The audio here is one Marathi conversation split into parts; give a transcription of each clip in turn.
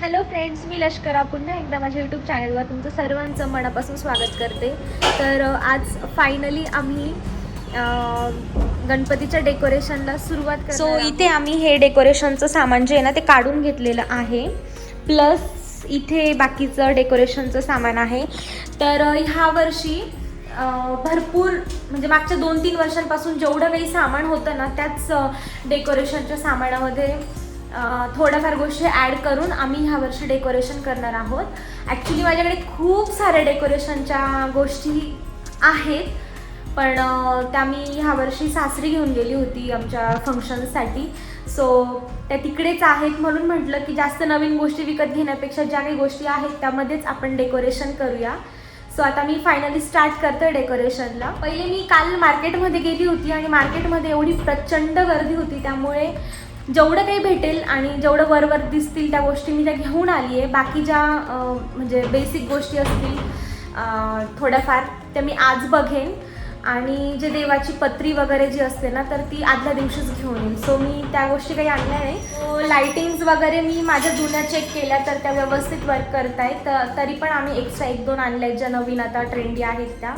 हॅलो फ्रेंड्स, मी लष्करा पुन्हा एकदा माझ्या यूट्यूब चॅनलवर तुमचं सर्वांचं मनापासून स्वागत करते. तर आज फायनली आम्ही गणपतीच्या डेकोरेशनला सुरुवात करणार आहोत. इथे आम्ही हे डेकोरेशनचं सामान जे आहे ना ते काढून घेतलेलं आहे, प्लस इथे बाकीचं डेकोरेशनचं सामान आहे. तर ह्या वर्षी भरपूर म्हणजे मागच्या 2-3 वर्षांपासून जेवढं काही सामान होतं ना त्याच डेकोरेशनच्या सामानामध्ये थोड्याफार गोष्टी ॲड करून आम्ही ह्या वर्षी डेकोरेशन करणार आहोत. ॲक्च्युली माझ्याकडे खूप साऱ्या डेकोरेशनच्या गोष्टी आहेत, पण त्या मी ह्या वर्षी सासरी घेऊन गेली होती आमच्या फंक्शन्ससाठी. सो त्या तिकडेच आहेत म्हणून म्हटलं की जास्त नवीन गोष्टी विकत घेण्यापेक्षा ज्या काही गोष्टी आहेत त्यामध्येच आपण डेकोरेशन करूया. सो आता मी फायनली स्टार्ट करते डेकोरेशनला. पहिले मी काल मार्केटमध्ये गेली होती आणि मार्केटमध्ये एवढी प्रचंड गर्दी होती, त्यामुळे जेवढं काही भेटेल आणि जेवढं वरवर दिसतील त्या गोष्टी मी त्या घेऊन आली आहे. बाकी ज्या म्हणजे बेसिक गोष्टी असतील थोड्याफार त्या मी आज बघेन, आणि जे देवाची पत्री वगैरे जी असते ना तर ती आदल्या दिवशीच घेऊन येईन. सो मी त्या गोष्टी काही आणल्या नाही. सो लाईटिंग्स वगैरे मी माझ्या जुन्या चेक केल्या तर त्या व्यवस्थित वर्क करत आहेत. तरी पण आम्ही एक्स्ट्रा 1-2 आणल्या आहेत ज्या नवीन आता ट्रेंडी आहेत त्या.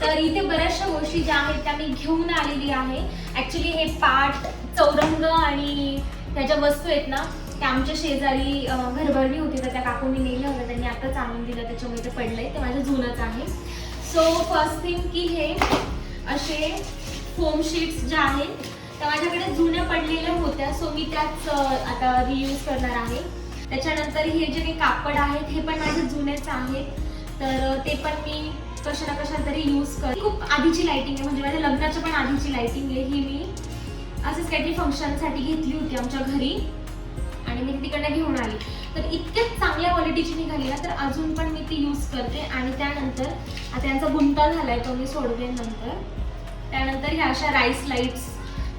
तर इथे बऱ्याचशा गोष्टी ज्या आहेत त्या मी घेऊन आलेली आहे. ॲक्च्युली हे पाट, चौरंग आणि त्याच्या वस्तू आहेत ना त्या आमच्या शेजारी घरभरणी होती तर त्या काकूंनी नेल्या होत्या, त्यांनी आताच आणून दिलं, त्याच्यामुळे ते पडलंय, ते माझं जुनंच आहे. सो फर्स्ट थिंग की हे असे फोम शीट्स ज्या आहेत त्या माझ्याकडे जुन्या पडलेल्या होत्या, सो मी त्याच आता रियूज करणार आहे. त्याच्यानंतर हे जे काही कापड आहेत हे पण माझे जुनेच आहेत, तर ते पण मी कशा ना कशा तरी यूज कर. खूप आधीची लाइटिंग आहे, म्हणजे माझ्या लग्नाच्या पण आधीची लाइटिंग आहे. ही मी असंच काहीतरी फंक्शनसाठी घेतली होती आमच्या घरी आणि मी तिकडनं घेऊन आली. तर इतक्याच चांगल्या क्वालिटीची निघाली ना तर अजून पण मी ती यूज करते. आणि त्यानंतर आता यांचा गुंता झालाय तो मी सोडवेन नंतर. त्यानंतर ह्या अशा राईस लाईट्स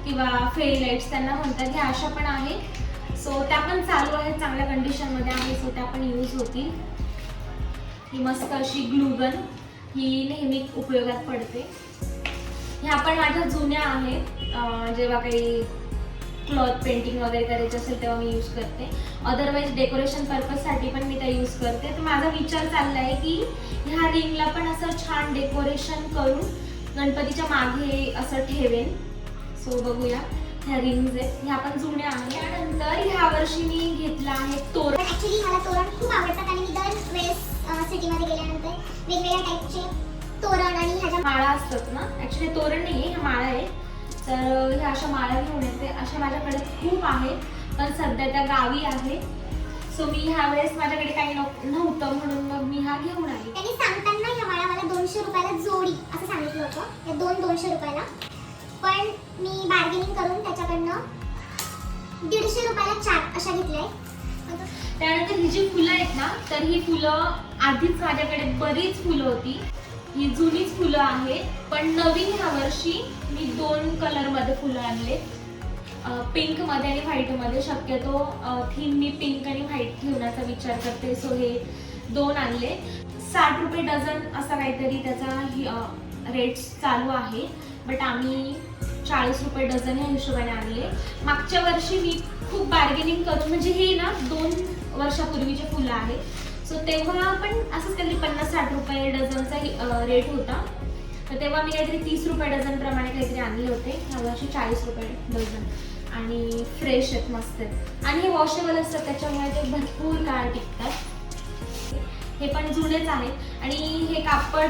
किंवा फेरी लाईट्स त्यांना म्हणतात, ह्या अशा पण आहेत. सो त्या पण चालू आहेत, चांगल्या कंडिशनमध्ये आहे, सो त्या पण यूज होतील. ही मस्त अशी ग्लूगन, ही नेहमी उपयोगात पडते. ह्या पण माझ्या जुन्या आहेत, जेव्हा काही क्लॉथ पेंटिंग वगैरे करायचं असेल तेव्हा मी यूज करते. अदरवाईज डेकोरेशन पर्पजसाठी पण मी त्या यूज करते. तर माझा विचार चालला आहे की ह्या रिंगला पण असं छान डेकोरेशन करून गणपतीच्या मागे असं ठेवेन. सो बघूया, ह्या रिंग्स आहेत, ह्या पण जुन्या आहेत. त्यानंतर ह्या वर्षी मी घेतला आहे तोरण. ऍक्च्युली मला तोरण खूप आवडतात आणि मी दर वेळेस सिटीमध्ये गेल्यानंतर वेगवेगळ्या टाईपचे तोरण आणि ह्याच्या माळा असतात ना, ऍक्च्युली तोरण नाही आहे, ह्या माळा आहे. तर ह्या अशा माळा घेऊन येते. अशा माझ्याकडे खूप आहेत, पण सध्या त्या गावी आहे. सो मी ह्या वेळेस माझ्याकडे काही नव्हतं म्हणून मग मी हा घेऊन आली. त्यांनी सांगताना ह्या माळा मला 200 रुपयाला जोडी असं सांगितलं होतं, हे 200 रुपयाला. पण मी बार्गेनिंग करून त्याच्याकडनं 150 रुपयाला 4 अशा घेतल्या. त्यानंतर ही जी फुलं आहेत ना तर ही फुलं आधीच माझ्याकडे बरीच फुलं होती, ही जुनीच फुलं आहेत. पण नवीन ह्या वर्षी मी 2 कलरमध्ये फुलं आणले, पिंकमध्ये आणि व्हाईटमध्ये. शक्यतो थीम मी पिंक आणि व्हाईट ठेवण्याचा विचार करते, सो हे 2 आणले. 60 रुपये डझन असा काहीतरी त्याचा रेट्स चालू आहे, बट आम्ही 40 रुपये डझन ह्या हिशोबाने आणले. मागच्या वर्षी मी खूप बार्गेनिंग करून, म्हणजे हे ना 2 वर्षापूर्वीचे फुलं आहेत, सो तेव्हा पण असंच काहीतरी 50-60 रुपये डझनचा रेट होता. तर तेव्हा मी काहीतरी 30 रुपये डझन प्रमाणे काहीतरी आणले होते. ह्या वर्षी 40 रुपये डझन, आणि फ्रेश आहेत, मस्त आहेत, आणि हे वॉशेबल असतात त्याच्यामुळे ते भरपूर काळ टिकतात. हे पण जुनेच आहेत. आणि हे कापड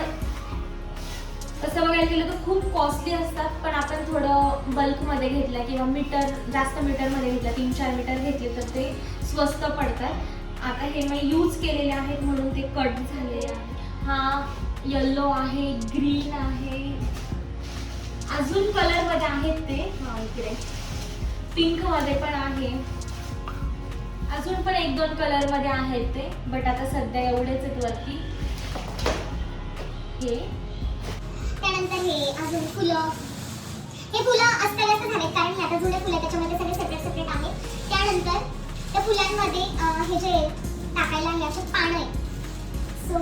तसं बघायला गेलं तर खूप कॉस्टली असतात, पण आपण थोडं बल्कमध्ये घेतलं किंवा जास्त मीटरमध्ये घेतलं, 3-4 मीटर घेतले तर ते स्वस्त पडतात. आता हे मी यूज केलेले आहेत म्हणून ते कट झालेले आहे. हा येल्लो आहे, ग्रीन आहे, अजून कलरमध्ये आहेत ते. हा इकडे पिंकमध्ये पण आहे, अजून पण 1-2 कलरमध्ये आहेत ते, बट आता सध्या एवढेच आहेत वरती. हे त्यानंतर हे अजून फुलं, हे फुलं अस्ताव्यस्त झालेत कारण हे आता जुने फुलं त्याच्यामध्ये सगळे सेपरेट आहेत. त्यानंतर त्या फुलांमध्ये हे जे टाकायला हे असे पानं आहेत. सो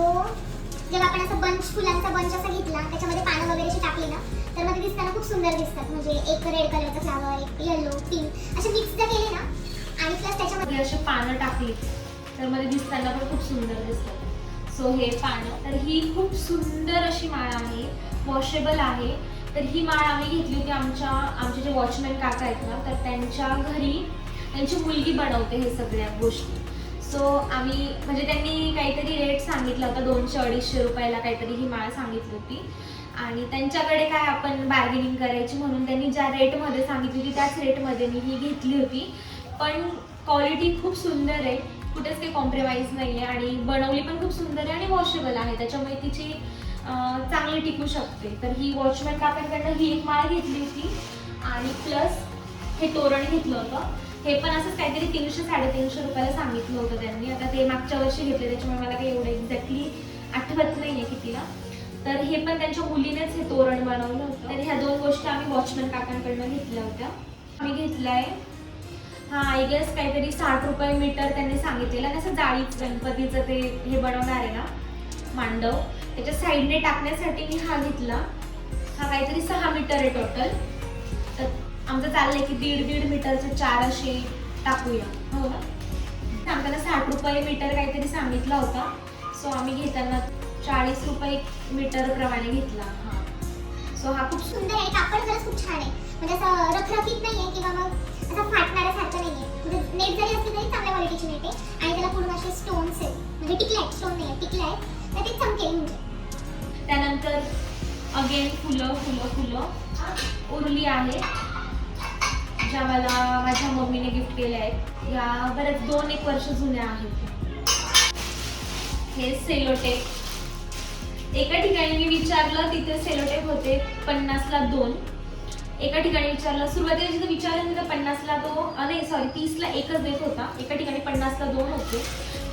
जेव्हा आपण असं फुलांचा बंच असा घेतला, त्याच्यामध्ये पानं वगैरे अशी टाकली ना तर मग ते दिसताना खूप सुंदर दिसतात. म्हणजे एक रेड कलरचा फ्लावर, एक येलो, पिंक असे मिक्स जर केले ना, आणि प्लस त्याच्यामध्ये अशी पानं टाकली तर मध्ये दिसताना पण खूप सुंदर दिसतात. सो हे पानं, तर ही खूप सुंदर अशी माळ आहे, वॉशेबल आहे. तर ही माळ आम्ही घेतली होती आमचे जे वॉचमॅन काका आहेत ना, तर त्यांच्या घरी त्यांची मुलगी बनवते हे सगळ्या गोष्टी. सो आम्ही म्हणजे त्यांनी काहीतरी रेट सांगितला होता, 200-250 रुपयाला काहीतरी ही माळ सांगितली होती. आणि त्यांच्याकडे काय आपण बार्गेनिंग करायची म्हणून त्यांनी ज्या रेटमध्ये सांगितली होती त्याच रेटमध्ये मी ही घेतली होती. पण क्वालिटी खूप सुंदर आहे, कुठेच काही कॉम्प्रोमाइज नाही आहे आणि बनवली पण खूप सुंदर आहे आणि वॉशेबल आहे, त्याच्यामुळे तिची चांगली टिकू शकते. तर ही वॉचमॅन काकांकडनं ही एक माळ घेतली होती आणि प्लस हे तोरण घेतलं होतं. हे पण असंच काहीतरी 300-350 रुपयाला सांगितलं होतं त्यांनी. आता ते मागच्या वर्षी घेतले त्याच्यामुळे मला काही एवढं एक्झॅक्टली आठवत नाही आहे कितीला. तर हे पण त्यांच्या मुलीनेच हे तोरण बनवलं होतं. तर ह्या 2 गोष्टी आम्ही वॉचमॅन काकांकडनं घेतल्या होत्या. आम्ही घेतलाय आय गेस काहीतरी 60 रुपये मीटर त्यांनी सांगितलेलं. आणि असं जाळीच गणपतीचं ते हे बनवणार आहे ना मांडव, त्याच्या साईडने टाकण्यासाठी मी हा घेतला. हा काहीतरी 6 मीटर आहे टोटल. तर आमचं चाललंय की 1.5 मीटरचे 4 असे टाकूया, हो ना. आमच्याला 60 रुपये मीटर काहीतरी सांगितला होता. सो आम्ही घेताना 40 रुपये मीटर प्रमाणे घेतला. हा, सो हा खूप सुंदर आहे. कापड खरंच खूप छान आहे, म्हणजे असं रखरखीत नाही आहे किंवा मग असं फाटणाऱ्यासारखं नाही आहे. म्हणजे नेट जरी असली तरी चांगल्या क्वालिटीची नेट आहे. आणि त्याला पूर्ण असे स्टोन्स आहेत, म्हणजे टिकले आहेत, स्टोन नाही टिकले आहेत, तर ते चमकेल. म्हणजे त्यानंतर अगेन फुलं फुलं फुलं उरली आहे, ज्या मला माझ्या मम्मीने गिफ्ट केल्या आहेत. या बऱ्याच 2-1 वर्ष जुन्या आहेत. हे सेलोटेप. एका ठिकाणी मी विचारलं, तिथे सेलोटेप होते 50ला 2. एका ठिकाणी विचारलं, सुरुवातीला जिथे विचारलं तिथे 50ला 2 नाही सॉरी 30ला 1च देत होता. एका ठिकाणी 50ला 2 होते.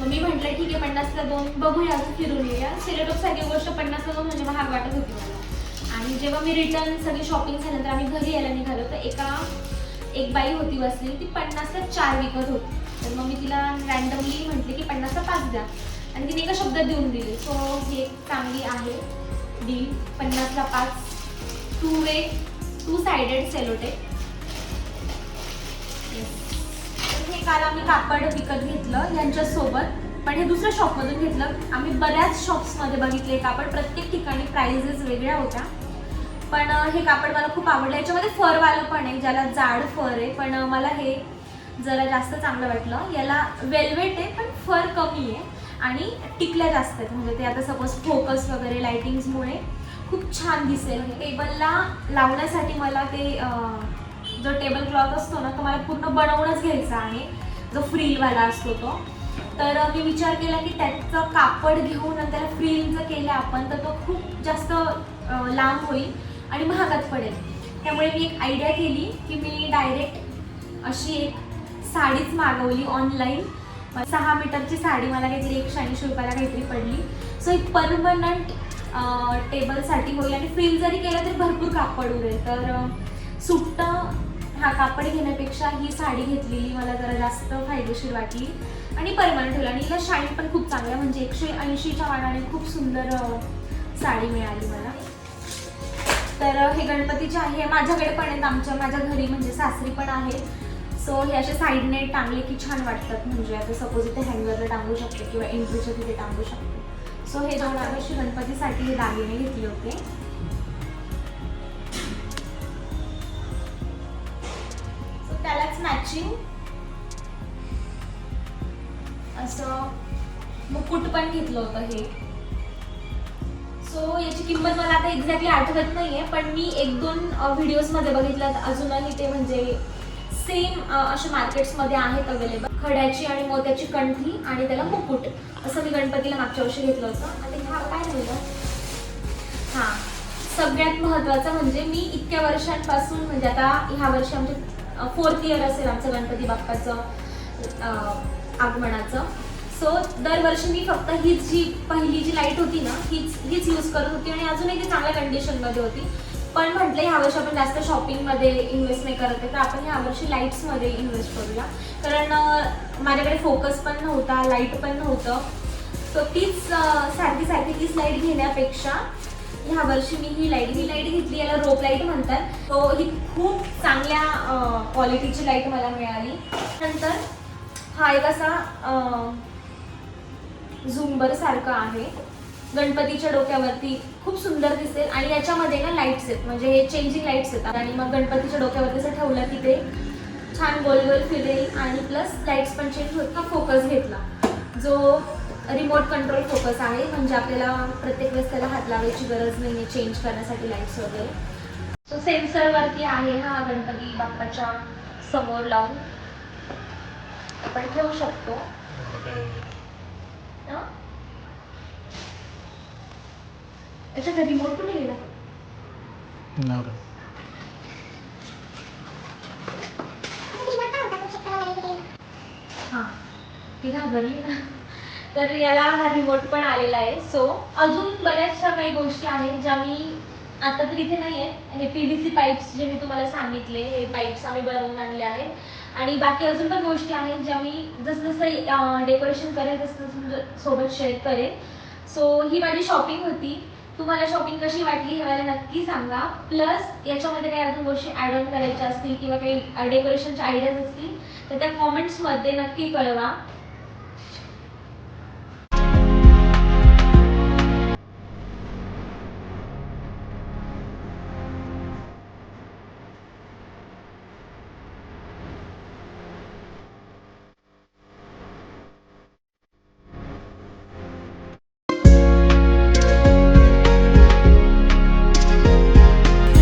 मग मी म्हटलं ठीक आहे 50ला 2 बघूया, अजून फिरून येऊया. सेलोटेप सारखी गोष्ट 50ला 2 म्हणजे महाग वाटत होती मला. आणि जेव्हा मी रिटर्न सगळी शॉपिंग झाल्यानंतर आम्ही घरी यायला निघालो, तर एक बाई होती बसली, ती 50ला 4 विकत होती. तर मग मी तिला रँडमली म्हटले की 50ला 5 द्या आणि तिने एका शब्दात देऊन दिले. सो ही एक चांगली आहे डील. 50ला 5 2 sided sellotape. हे काल आम्ही कापड विकत घेतलं यांच्यासोबत, पण हे दुसऱ्या शॉपमधून घेतलं. आम्ही बऱ्याच शॉप्समध्ये बघितले कापड, प्रत्येक ठिकाणी प्राइजेस वेगळ्या होत्या. पण हे कापड मला खूप आवडलं. याच्यामध्ये फरवालं पण आहे, ज्याला जाड फर आहे, पण मला हे जरा जास्त चांगलं वाटलं. याला वेल्वेट आहे पण फर कमी आहे आणि टिकल्या जास्त आहेत. म्हणजे ते आता सपोज फोकस वगैरे लाइटिंग्समुळे खूप छान दिसेल. टेबलला लावण्यासाठी मला ते जो टेबल क्लॉथ असतो ना, तो मला पूर्ण बनवूनच घ्यायचा आहे, जो फ्रीलवाला असतो तो. तर मी विचार केला की त्याचं कापड घेऊन आणि त्याला फ्रील जर केलं आपण तर तो खूप जास्त लांब होईल आणि महागात पडेल. त्यामुळे मी एक आयडिया केली की मी डायरेक्ट अशी एक साडीच मागवली ऑनलाईन. 6 मीटरची साडी मला काहीतरी 180 रुपयाला काहीतरी पडली. सो एक परमनंट टेबलसाठी होईल आणि फ्रील जरी केलं तरी भरपूर कापड उरेल. तर सुट्टं हा कापड घेण्यापेक्षा ही साडी घेतलेली मला जरा जास्त फायदेशीर वाटली आणि परमनंट ठेवलं. आणि हिला शाईन पण खूप चांगलं, म्हणजे 180च्या मानाने खूप सुंदर साडी मिळाली मला. तर हे गणपतीचे आहे, माझ्याकडे पण आहेत, माझ्या घरी म्हणजे सासरी पण आहे. सो हे असे साईडने टांगले की छान वाटतात. म्हणजे आता सपोज इथे हँगरला टांगू शकते किंवा एंट्रीच्या तिथे टांगू शकते. सो हे 2 वर्षी गणपतीसाठी हे दागिने घेतले होते. सो त्यालाच मॅचिंग असं मुकुट पण घेतलं होतं हे. सो याची किंमत मला आता एक्झॅक्टली आठवत नाहीये, पण मी 1-2 व्हिडिओजमध्ये बघितलं. अजूनही ते म्हणजे सेम अशा मार्केट्समध्ये आहेत अवेलेबल. खड्याची आणि मोत्याची कंठी आणि त्याला मुकुट असं मी गणपतीला मागच्या वर्षी घेतलं होतं. आणि हा काय झालं, हां सगळ्यात महत्त्वाचं म्हणजे मी इतक्या वर्षांपासून म्हणजे आता ह्या वर्षी आमचे 4th इयर असेल आमचं गणपती बाप्पाचं आगमनाचं. सो दरवर्षी मी फक्त हीच जी पहिली जी लाईट होती ना हीच यूज करत होती आणि अजूनही ती चांगल्या कंडिशनमध्ये होती. पण म्हटलं ह्या वर्षी आपण जास्त शॉपिंगमध्ये इन्व्हेस्ट नाही करत आहे, तर आपण ह्या वर्षी लाईट्समध्ये इन्व्हेस्ट करूया. कारण माझ्याकडे फोकस पण नव्हता, लाईट पण नव्हतं. सो तीच सारखी तीच लाईट घेण्यापेक्षा ह्या वर्षी मी ही लाईट घेतली. याला रोप लाईट म्हणतात. तो ही खूप चांगल्या क्वालिटीची लाईट मला मिळाली. नंतर हा एक असा झुंबर सारखं आहे. गणपतीच्या डोक्यावरती खूप सुंदर दिसेल आणि याच्यामध्ये ना लाईट्स आहेत, म्हणजे हे चेंजिंग लाईट्स येतात आणि मग गणपतीच्या डोक्यावरती असं ठेवलं की ते छान गोल गोल फिरेल आणि प्लस लाईट्स पण चेंज होत. फोकस घेतला जो रिमोट कंट्रोल फोकस आहे, म्हणजे आपल्याला प्रत्येक वेळेस त्याला हात लावायची गरज नाही आहे चेंज करण्यासाठी लाईट्स वगैरे. सो सेन्सरवरती आहे हा गणपती बाप्पाच्या समोर लावून आपण ठेवू शकतो. याचा रिमोट कुठे गेला? हां ती घाबरली ना. तर याला हा रिमोट पण आलेला आहे. सो अजून बऱ्याचशा काही गोष्टी आहेत ज्या मी आता तर इथे नाही आहे. हे PVC पाईप्स जे मी तुम्हाला सांगितले, हे पाईप्स आम्ही बनवून आणले आहेत आणि बाकी अजून पण गोष्टी आहेत ज्या मी जसं डेकोरेशन करेल तसं तुमच्या सोबत शेअर करेल. सो ही माझी शॉपिंग होती. तुम्हाला शॉपिंग कशी वाटली हे मला नक्की सांगा. प्लस याच्यामध्ये काही अजून गोष्टी ॲड ऑन करायच्या असतील किंवा काही डेकोरेशनच्या आयडियाज असतील तर त्या कॉमेंट्समध्ये नक्की कळवा.